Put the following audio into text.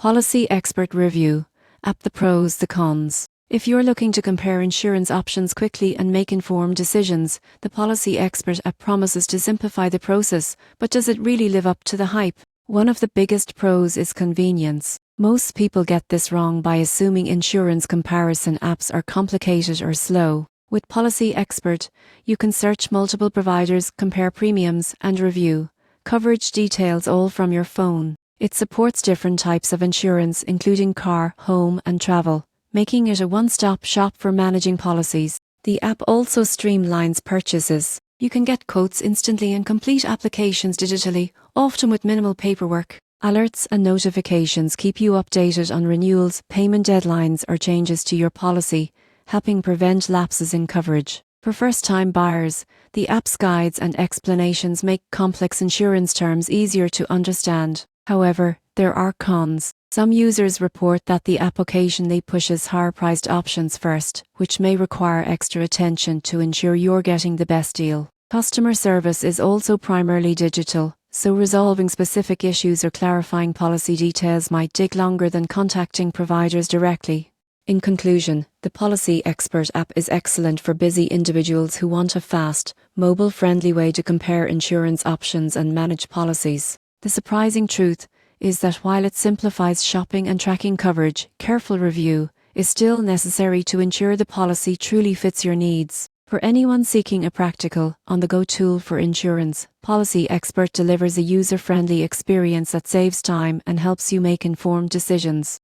Policy Expert Review. App: the pros, the cons. If you're looking to compare insurance options quickly and make informed decisions, the Policy Expert app promises to simplify the process, but does it really live up to the hype? One of the biggest pros is convenience. Most people get this wrong by assuming insurance comparison apps are complicated or slow. With Policy Expert, you can search multiple providers, compare premiums, and review coverage details all from your phone. It supports different types of insurance, including car, home, and travel, making it a one-stop shop for managing policies. The app also streamlines purchases. You can get quotes instantly and complete applications digitally, often with minimal paperwork. Alerts and notifications keep you updated on renewals, payment deadlines, or changes to your policy, helping prevent lapses in coverage. For first-time buyers, the app's guides and explanations make complex insurance terms easier to understand. However, there are cons. Some users report that the app occasionally pushes higher-priced options first, which may require extra attention to ensure you're getting the best deal. Customer service is also primarily digital, so resolving specific issues or clarifying policy details might take longer than contacting providers directly. In conclusion, the Policy Expert app is excellent for busy individuals who want a fast, mobile-friendly way to compare insurance options and manage policies. The surprising truth is that while it simplifies shopping and tracking coverage, careful review is still necessary to ensure the policy truly fits your needs. For anyone seeking a practical, on-the-go tool for insurance, Policy Expert delivers a user-friendly experience that saves time and helps you make informed decisions.